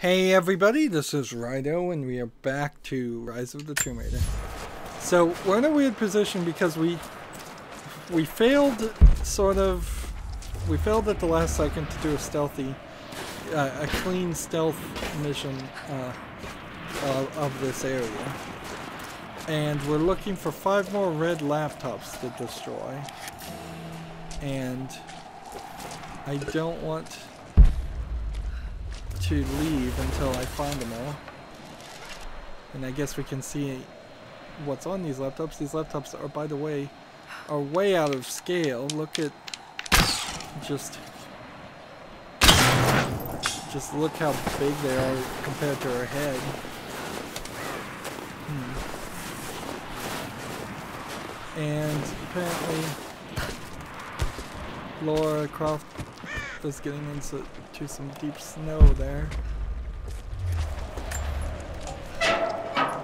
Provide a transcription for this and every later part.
Hey everybody, this is Rydo, and we are back to Rise of the Tomb Raider. So, we're in a weird position because we failed, we failed at the last second to do a stealthy, a clean stealth mission of this area. And we're looking for 5 more red laptops to destroy. And I don't want to leave until I find them all. And I guess we can see what's on these laptops. These laptops are, by the way, are way out of scale. Look at just look how big they are compared to her head. And apparently Lara Croft is getting into some deep snow there. I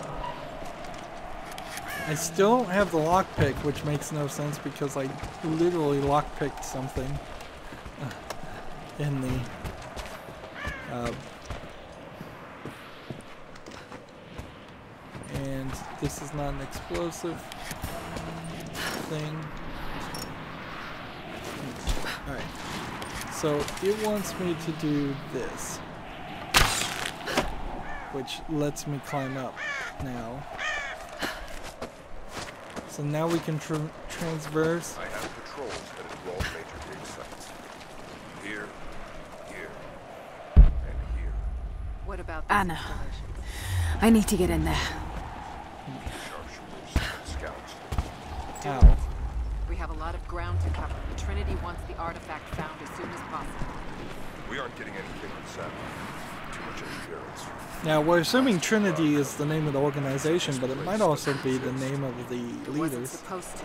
still don't have the lockpick, which makes no sense because I literally lockpicked something in the and this is not an explosive thing. Alright. So it wants me to do this, which lets me climb up now. So now we can transverse. I have patrols headed to all major dig sites. Here, here, and here. What about Anna? I need to get in there. Sharpshooters, scouts. Ow. We have a lot of ground to cover. Trinity wants the artifact found as soon as possible. We aren't getting anything on Saturn. Too much interference. Now we're assuming Trinity is the name of the organization, but it might also be the name of the It wasn't leaders. supposed to.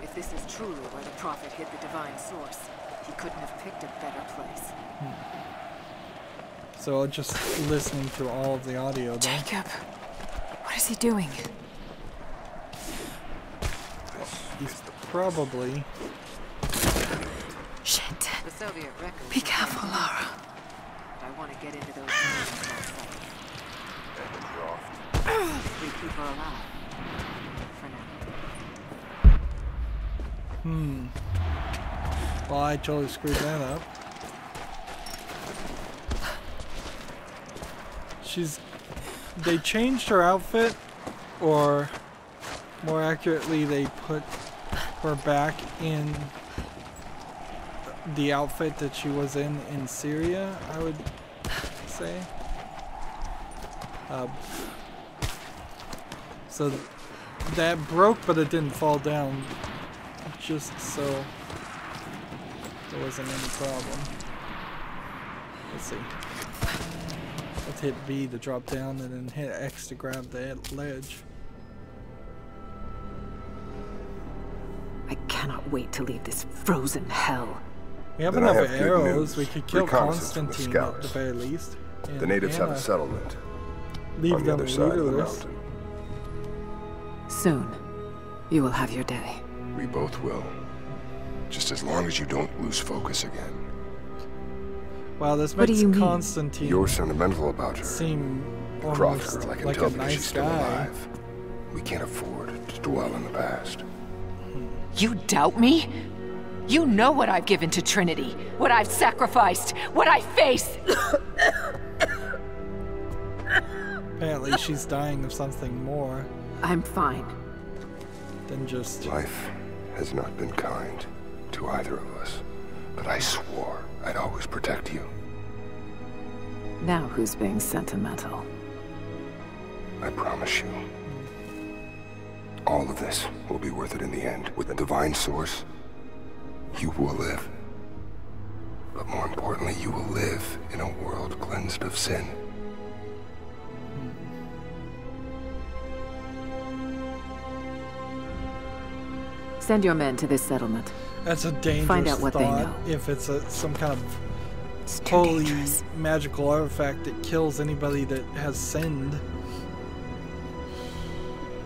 If this is truly where the prophet hid the divine source, he couldn't have picked a better place. So just listening to all of the audio there. Jacob, what is he doing? He's probably... Shit. The Soviet records. Be careful, Lara. But I want to get into those meetings myself. And the Croft. We keep her alive. For now. Well, I totally screwed that up. They changed her outfit, or more accurately, they put her back in the outfit that she was in Syria, I would say. So that broke, but it didn't fall down, just so there wasn't any problem. Let's see. Let's hit B to drop down and then hit X to grab the ledge. I cannot wait to leave this frozen hell. We have Then I enough have good arrows. news. We could kill Reconnaissance from the Constantine at the scouts. very least. And The natives have Anna, a settlement leave on the them other side of the leaderless. mountain. Soon, you will have your day. We both will. Just as long as you don't lose focus again. Wow, this What do makes you mean? Constantine You're sentimental about her. seem The Croft almost girl, I can like tell a because she's nice still guy. alive. We can't afford to dwell in the past. You doubt me? You know what I've given to Trinity, what I've sacrificed, what I face. Apparently she's dying of something more I'm fine. than just... Life has not been kind to either of us, but I swore I'd always protect you. Now who's being sentimental? I promise you. All of this will be worth it in the end. With the divine source, you will live. But more importantly, you will live in a world cleansed of sin. Send your men to this settlement. That's a dangerous Find out what they thought. know. If it's some kind of It's too holy dangerous. magical artifact that kills anybody that has sinned.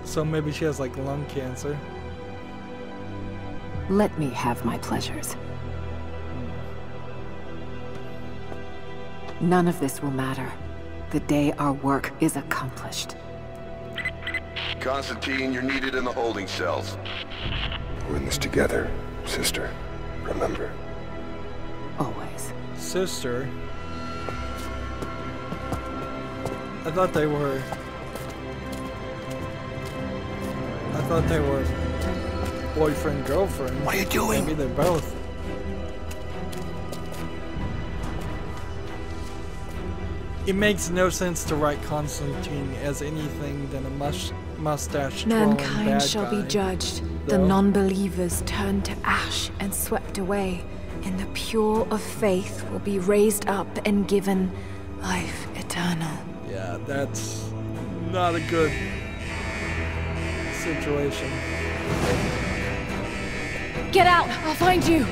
So maybe she has like lung cancer. Let me have my pleasures. None of this will matter the day our work is accomplished. Constantine, you're needed in the holding cells. We're in this together, sister. Remember. Always. Sister? I thought they were boyfriend, girlfriend. What are you doing? Maybe they're both. It makes no sense to write Constantine as anything than a mustache-twirling Mankind bad shall guy, be judged, the though. non-believers turned to ash and swept away, and the pure of faith will be raised up and given life eternal. Yeah, that's not a good situation. Get out! I'll find you!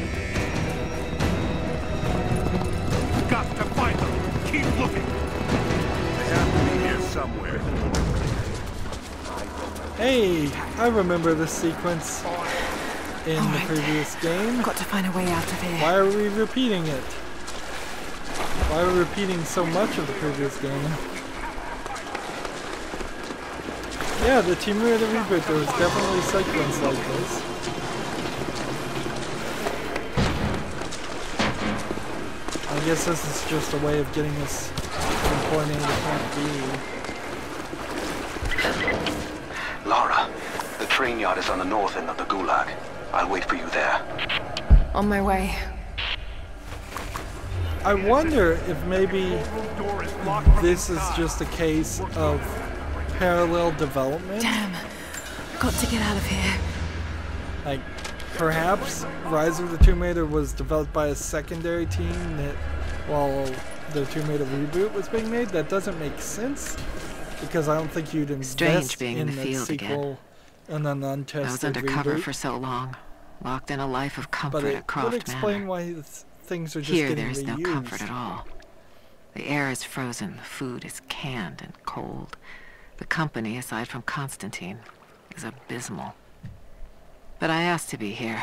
Got to find them. Keep looking. They have to be here somewhere. Hey, I remember this sequence in the previous game. Got to find a way out of here. Why are we repeating it? Why are we repeating so much of the previous game? Yeah, the Tomb Raider reboot, there was definitely a sequence like this. I guess this is just a way of getting us from point A to point B. Lara, the train yard is on the north end of the Gulag. I'll wait for you there. On my way. I wonder if maybe this is just a case of parallel development. Damn. Got to get out of here. Like, perhaps Rise of the Tomb Raider was developed by a secondary team that, while the Tomb Raider reboot was being made. That doesn't make sense, because I don't think you'd invest Strange being in the a field sequel and an untested I was undercover reboot. for so long, locked in a life of comfort But it at Croft would explain Manor. why things are just Here, getting there's reused. no comfort at all. The air is frozen, the food is canned and cold. The company, aside from Constantine, is abysmal. But I asked to be here.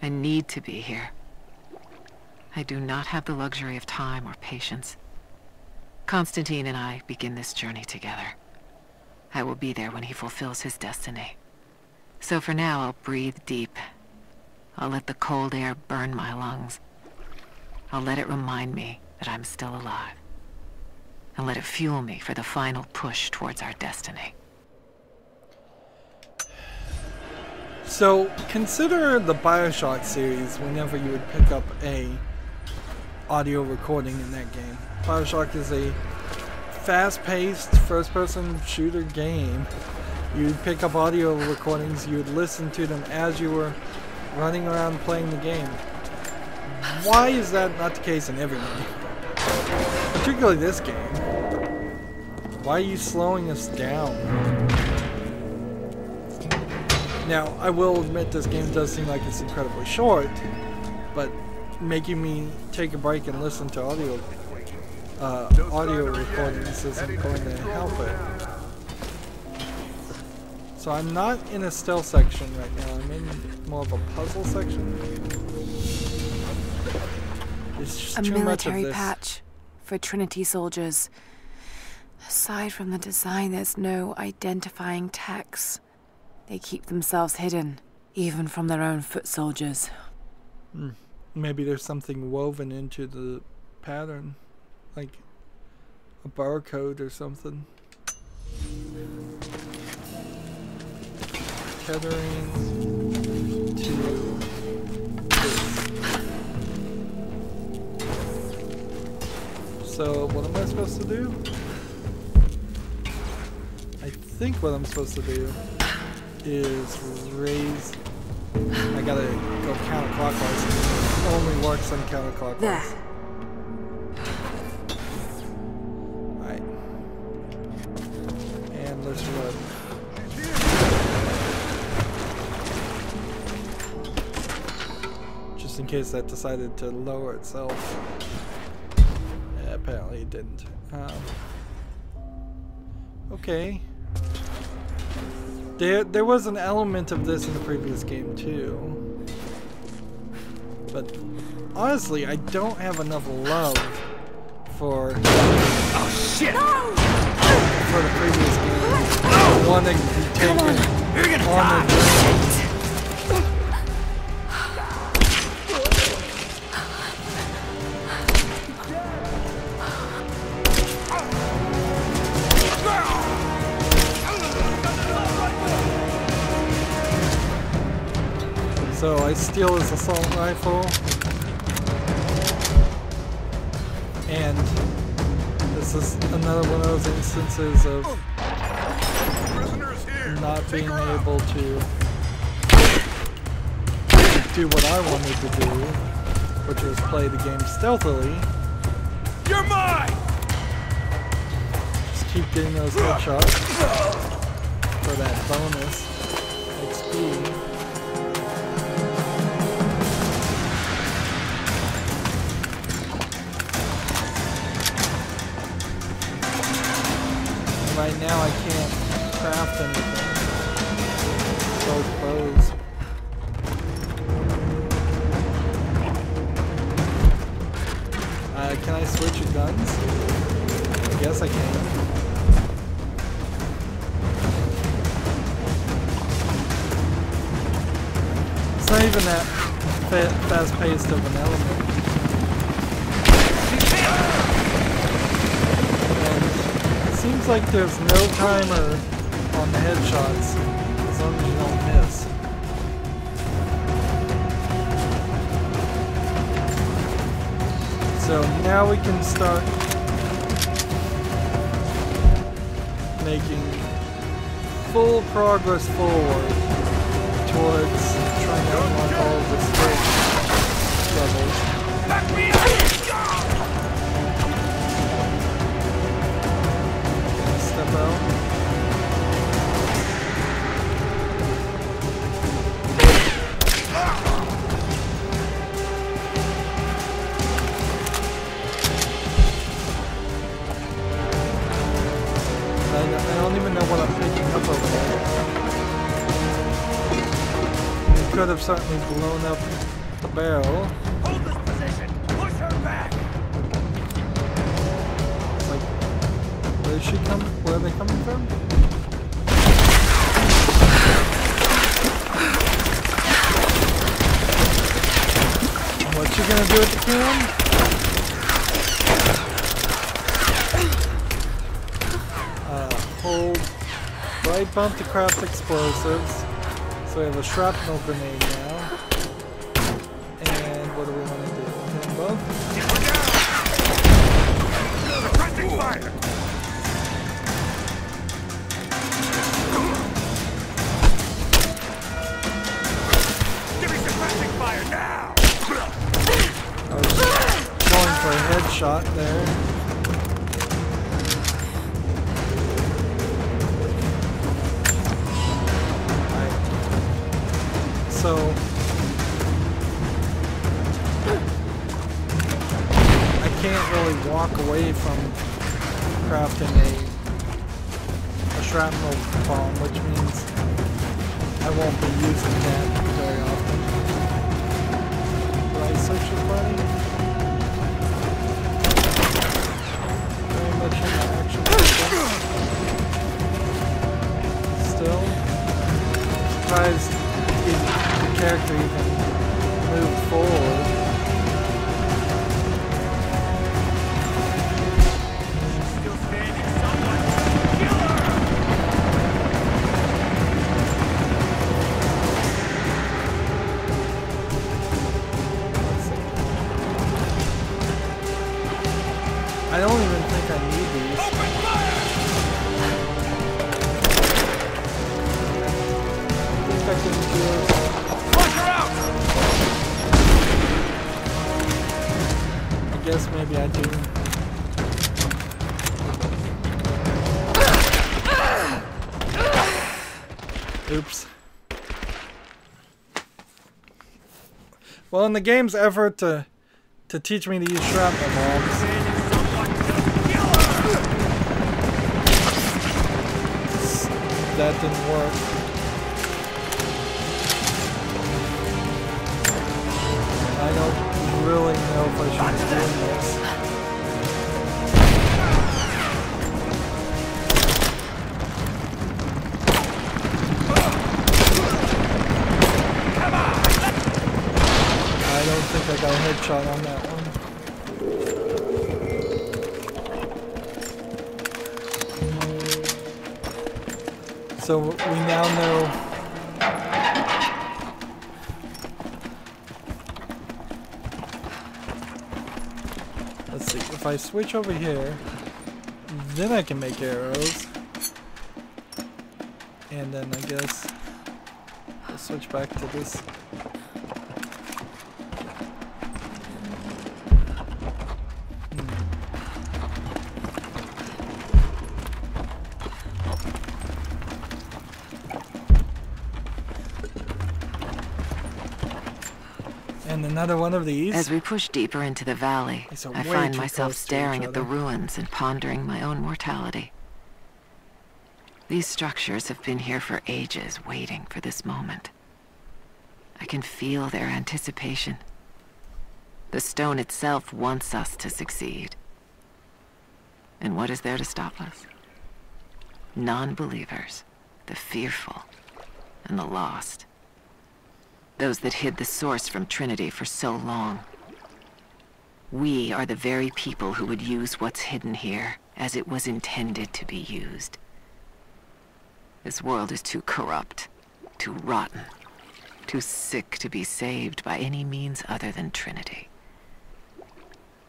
I need to be here. I do not have the luxury of time or patience. Constantine and I begin this journey together. I will be there when he fulfills his destiny. So for now, I'll breathe deep. I'll let the cold air burn my lungs. I'll let it remind me that I'm still alive. And let it fuel me for the final push towards our destiny. So, consider the BioShock series whenever you would pick up a audio recording in that game. BioShock is a fast-paced, first-person shooter game. You'd pick up audio recordings, you would listen to them as you were running around playing the game. Why is that not the case in every game? Particularly this game. Why are you slowing us down? Now, I will admit this game does seem like it's incredibly short, but making me take a break and listen to audio recordings isn't going to help it. So I'm not in a stealth section right now, I'm in more of a puzzle section. It's just A too much of military this. patch for Trinity soldiers. Aside from the design, there's no identifying text. They keep themselves hidden, even from their own foot soldiers. Maybe there's something woven into the pattern, like a barcode or something. Tethering to this. So what am I supposed to do? I think what I'm supposed to do is raise. I gotta go counterclockwise. It only works on counterclockwise. There. Alright. And let's run. Just in case that decided to lower itself. Yeah, apparently it didn't. Okay. There was an element of this in the previous game too. But honestly, I don't have enough love for Oh shit! for the previous game. Wanting to be taken You're gonna on die. the So I steal his assault rifle, and this is another one of those instances of not being able to do what I wanted to do, which was play the game stealthily. You're mine! Just keep getting those headshots for that bonus XP. Right now I can't craft anything. So close. Can I switch your guns? I guess I can. It's not even that fast-paced of an element. Seems like there's no timer on the headshots as long as you don't miss. So now we can start making full progress forward towards trying to unlock all of the stage levels. Back me up! Step out. I don't even know what I'm picking up over there. We could have certainly blown up the barrel. Hold this position! Push her back! Like, where is she coming? Where are they coming from? What you gonna do with the can? Hold right bump to craft explosives. So we have a shrapnel grenade now. And what do we want to do? Hit them both? Suppressing fire! Give me suppressing fire now! I was going for a headshot there. So I can't really walk away from crafting a shrapnel bomb, which means I won't be using that very often. Will I search the body? Very much in the action sequence. Still surprised the character even moved forward. Still standing, someone! Kill her! I don't even think I need these. Open fire! I think I can just... Flush her out! I guess maybe I do. Oops. Well, in the game's effort to teach me to use shrapnel bombs, that didn't work. I don't really know if I should be doing this. shot on that one. So we now know. Let's see, if I switch over here, then I can make arrows. And then I guess I'll switch back to this. And another one of these. As we push deeper into the valley, I find myself staring at the ruins and pondering my own mortality. These structures have been here for ages, waiting for this moment. I can feel their anticipation. The stone itself wants us to succeed. And what is there to stop us? Non-believers, the fearful, and the lost. Those that hid the source from Trinity for so long. We are the very people who would use what's hidden here as it was intended to be used. This world is too corrupt, too rotten, too sick to be saved by any means other than Trinity.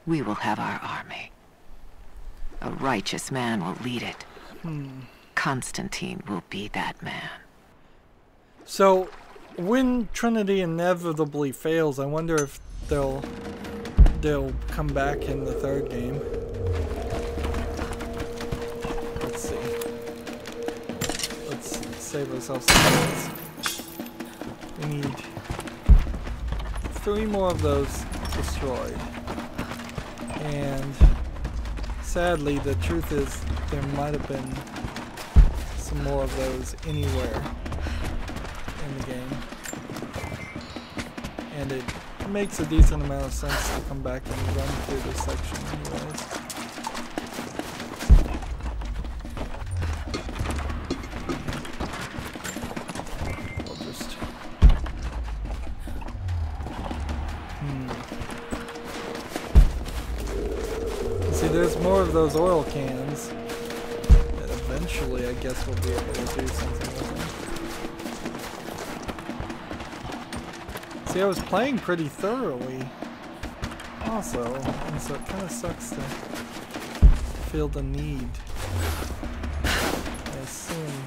We will have our army. A righteous man will lead it. Constantine will be that man. So, when Trinity inevitably fails, I wonder if they'll come back in the third game. Let's see. Let's save ourselves some minutes. We need 3 more of those destroyed. And sadly, the truth is there might have been some more of those anywhere in the game. And it makes a decent amount of sense to come back and run through this section anyways. I'll just... See, there's more of those oil cans that eventually I guess we'll be able to do something with them. See, I was playing pretty thoroughly also, and so it kind of sucks to feel the need. I assume.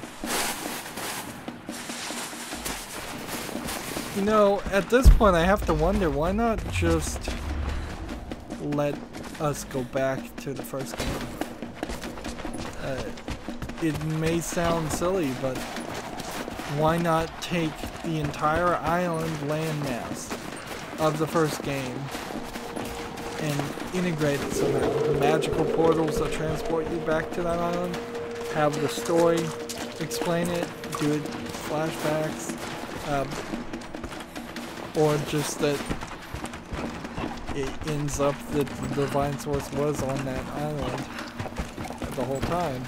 You know, at this point I have to wonder, why not just let us go back to the first game? It may sound silly, but why not take the entire island landmass of the first game and integrate it somehow? Magical portals that transport you back to that island, have the story, explain it, do it flashbacks, or just that it ends up that the divine source was on that island the whole time.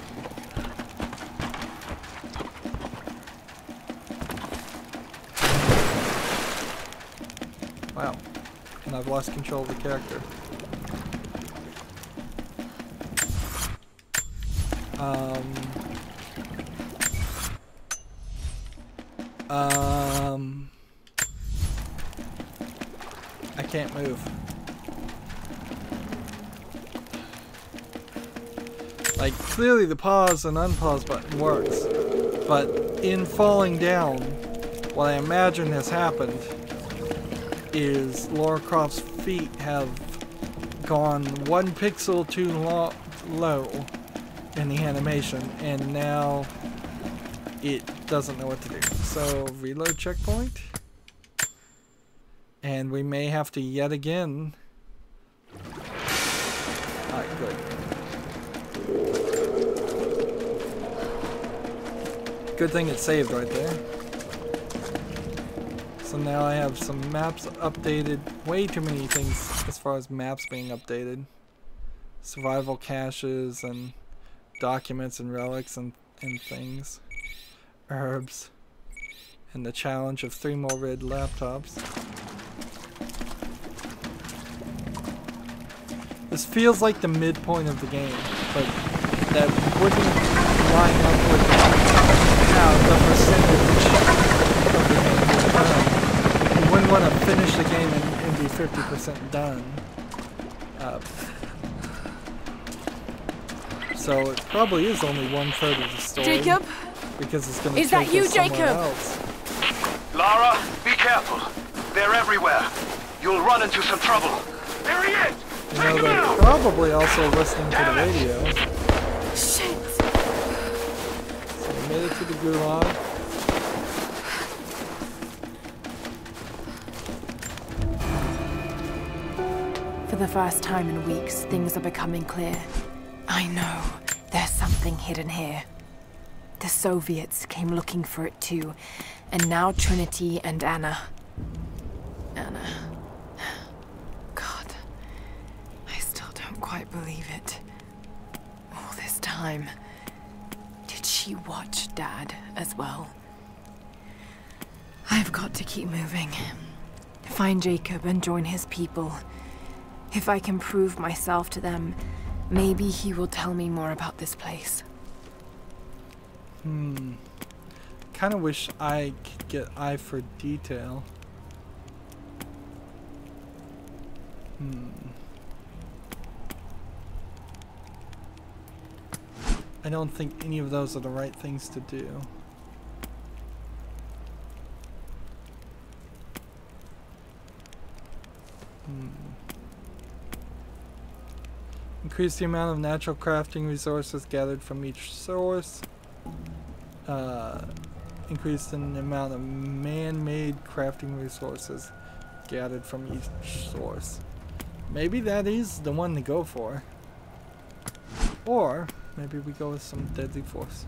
Wow, and I've lost control of the character. I can't move. Like, clearly the pause and unpause button works, but in falling down, what I imagine has happened is Lara Croft's feet have gone 1 pixel too low in the animation, and now it doesn't know what to do. So, reload checkpoint, and we may have to yet again. Alright, good. Good thing it saved right there. So now I have some maps updated. Way too many things as far as maps being updated. Survival caches and documents and relics and things. Herbs. And the challenge of 3 more red laptops. This feels like the midpoint of the game, but that wouldn't line up with how the percentage of the game is done. You wouldn't want to finish the game and be 50% done. So it probably is only 1/3 of the story. Jacob? Because it's going to Is take that you, us somewhere Jacob? else. Lara, be careful. They're everywhere. You'll run into some trouble. There he is! You know, they're probably also listening to the radio. Shit! So we made it to the gulag. For the first time in weeks, things are becoming clear. I know. There's something hidden here. The Soviets came looking for it too. And now Trinity and Anna. Anna. God. I still don't quite believe it. All this time. Did she watch Dad as well? I've got to keep moving. Find Jacob and join his people. If I can prove myself to them, maybe he will tell me more about this place. Kind of wish I could get eye for detail. I don't think any of those are the right things to do. Increase the amount of natural crafting resources gathered from each source. Increase the amount of man-made crafting resources gathered from each source. Maybe that is the one to go for. Or maybe we go with some deadly force.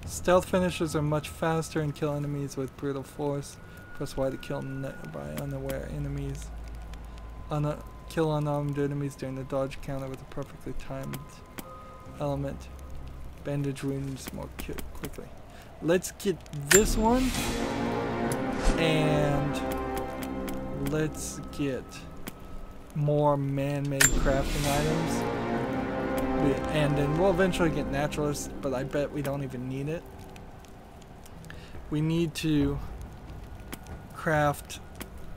Stealth finishers are much faster and kill enemies with brutal force. Press Y to kill by unaware enemies. Kill unarmed enemies during the dodge counter with a perfectly timed element. Bandage wounds more quickly. Let's get this one. And let's get more man-made crafting items. And then we'll eventually get naturalist, but I bet we don't even need it. We need to craft,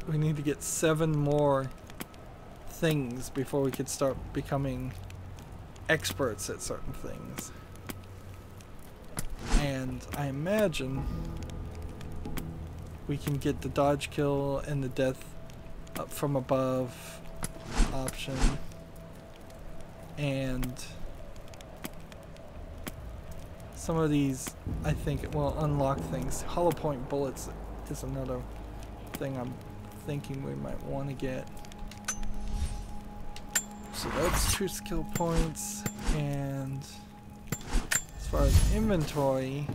we need to get 7 more things before we could start becoming experts at certain things. And I imagine we can get the dodge kill and the death up from above option. And some of these, I think, will unlock things. Hollow point bullets is another thing I'm thinking we might want to get. So that's 2 skill points. And as far as inventory,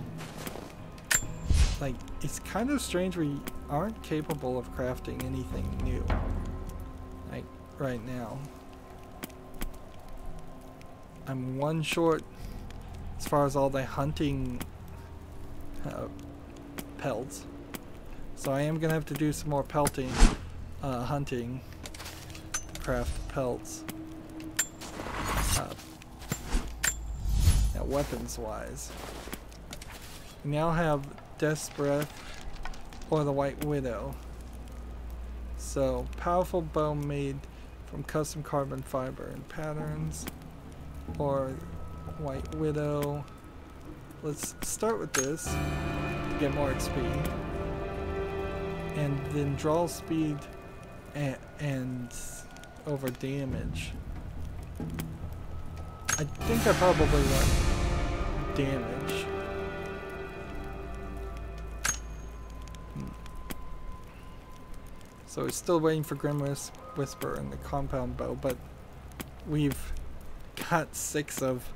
like, it's kind of strange we aren't capable of crafting anything new, like, right now. I'm 1 short as far as all the hunting pelts. So I am gonna have to do some more pelting, hunting, craft pelts. Now weapons wise, we now have Death's Breath or the White Widow. So powerful bow made from custom carbon fiber and patterns. Or White Widow. Let's start with this to get more XP. And then draw speed and over damage. I think I probably want damage. So we're still waiting for Grim Whisper and the compound bow, but we've got 6 of.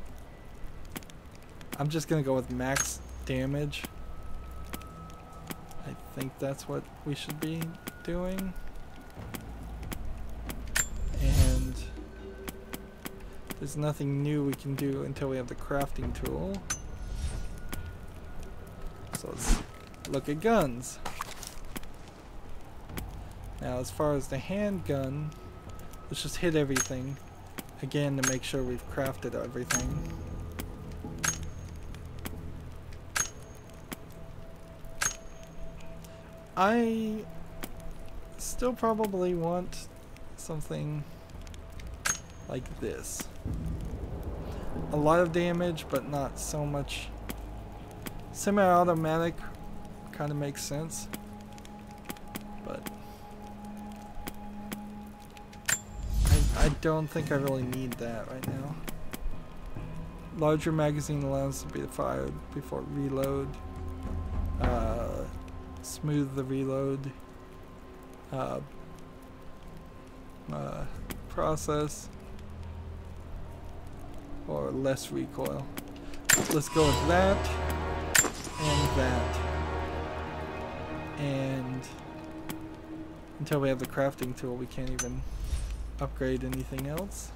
I'm just gonna go with max damage. I think that's what we should be doing. And there's nothing new we can do until we have the crafting tool. So let's look at guns. Now as far as the handgun, let's just hit everything. again to make sure we've crafted everything. I still probably want something like this. A lot of damage, but not so much. Semi-automatic kind of makes sense, but I don't think I really need that right now. Larger magazine allows to be fired before reload. Smooth the reload process, or less recoil. Let's go with that and that, and until we have the crafting tool we can't even upgrade anything else.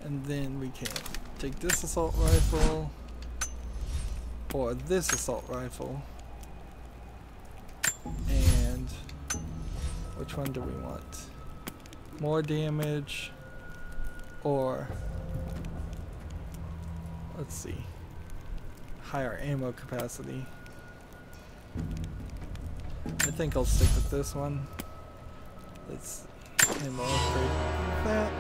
And then we can take this assault rifle or this assault rifle, and which one do we want? More damage, or let's see, higher ammo capacity. I think I'll stick with this one. Let's ammo upgrade that.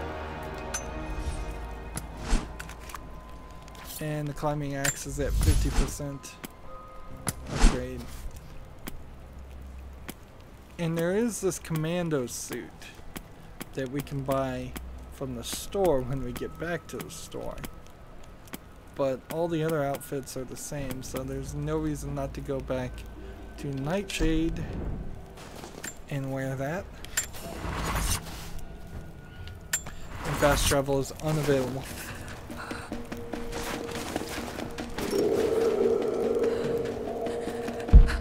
And the climbing axe is at 50% upgrade. And there is this commando suit that we can buy from the store when we get back to the store. But all the other outfits are the same, so there's no reason not to go back to Nightshade and wear that. And fast travel is unavailable.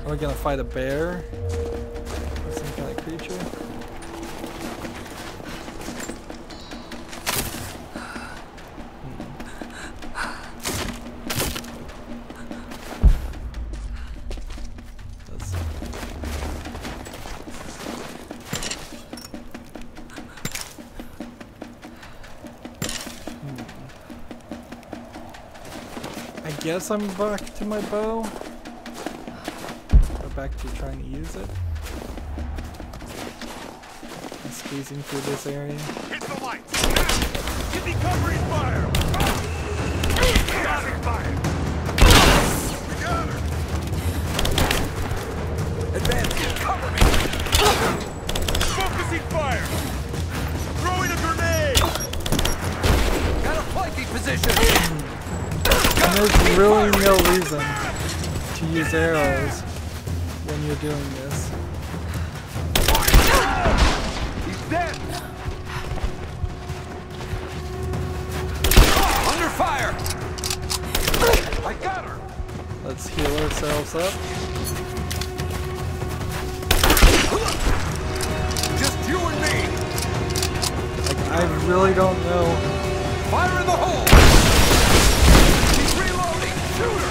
Are we gonna fight a bear? Or some kind of creature? Let's see. I guess I'm back to my bow. Back to trying to use it. And squeezing through this area. Hit the lights! Give me covering fire! Got fire! We got her! Advance! Cover me! Focusing fire! Throwing a grenade! Got a flanking position! And there's really no reason to use arrows when you're doing this. He's dead! Under fire! I got her! Let's heal ourselves up. Just you and me! Like, I really don't know. Fire in the hole! She's reloading! Shoot her!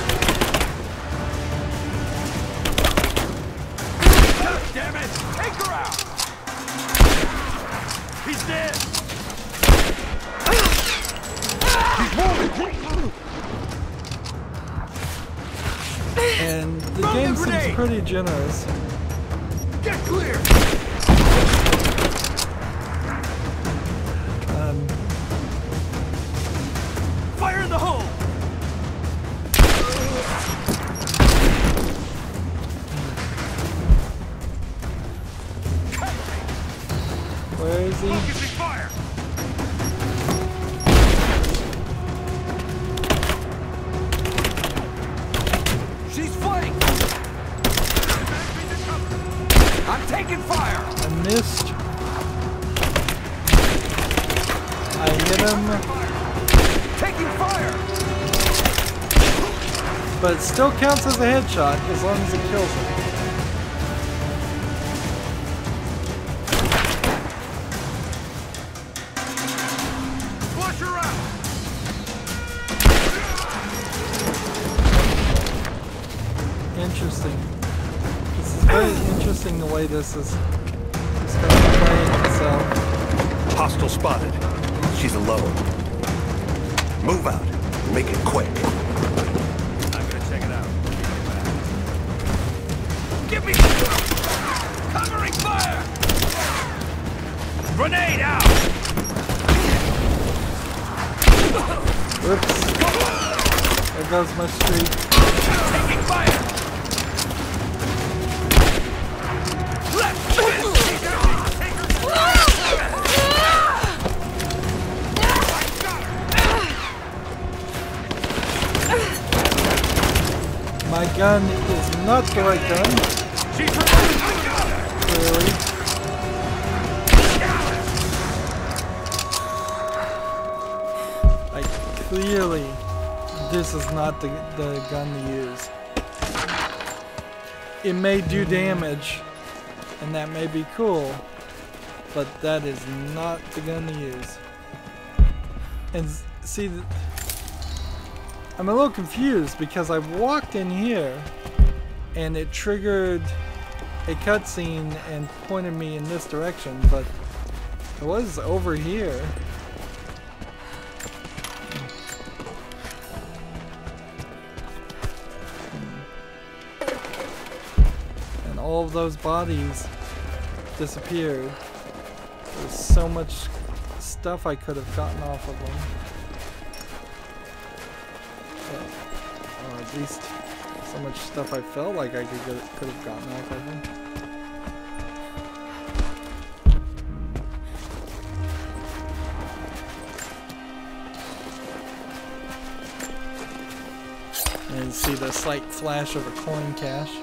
Damn it! Take her out! He's dead! He's moving! And the game seems pretty generous. Get clear! Fire in the hole! Where is he? Focusing fire! She's flanked! I'm taking fire! I missed. I hit him. Taking fire! But it still counts as a headshot as long as it kills him. Flush her out! Interesting. This is very interesting the way this is kind of playing itself. Hostile spotted. She's alone. Move out. Make it quick. I'm gonna check it out. Give me covering fire! Grenade out! Whoops. There goes my streak. Taking fire! My gun is not the right gun. Clearly. Like, clearly, this is not the gun to use. It may do damage, and that may be cool, but that is not the gun to use. And see, I'm a little confused because I walked in here and it triggered a cutscene and pointed me in this direction, but it was over here. And all of those bodies disappeared. There's so much stuff I could have gotten off of them. Or at least so much stuff I felt like I could have gotten off of them. And you see the slight flash of a coin cache.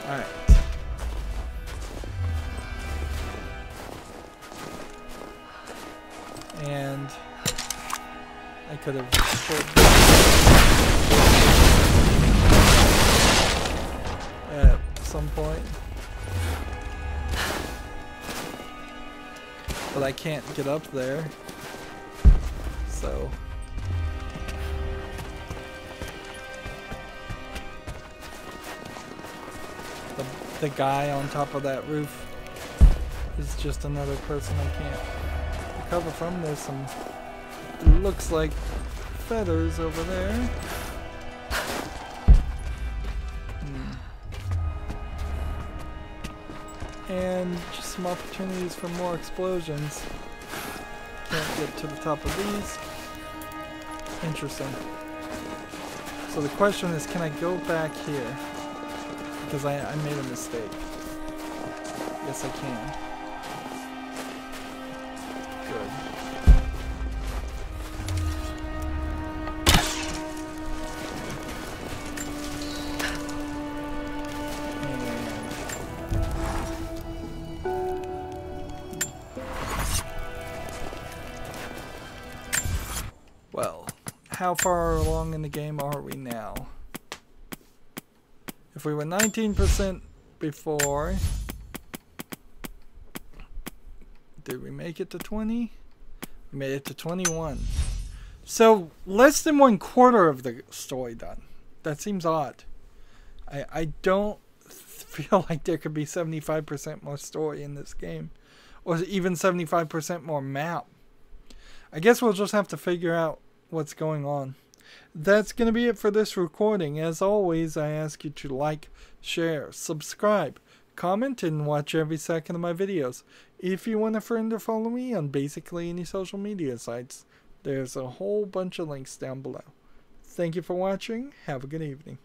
Alright. And I could have at some point, but I can't get up there, so the guy on top of that roof is just another person I can't recover from. There's some, it looks like feathers over there. And just some opportunities for more explosions. Can't get to the top of these. Interesting. So the question is, can I go back here? Because I made a mistake. Yes, I can. Good. Well, how far along in the game are we now? If we were 19% before, did we make it to 20? We made it to 21. So less than 1/4 of the story done. That seems odd. I don't feel like there could be 75% more story in this game, or even 75% more map. I guess we'll just have to figure out what's going on. That's going to be it for this recording. As always, I ask you to like, share, subscribe, comment, and watch every second of my videos. If you want a friend or follow me on basically any social media sites, there's a whole bunch of links down below. Thank you for watching. Have a good evening.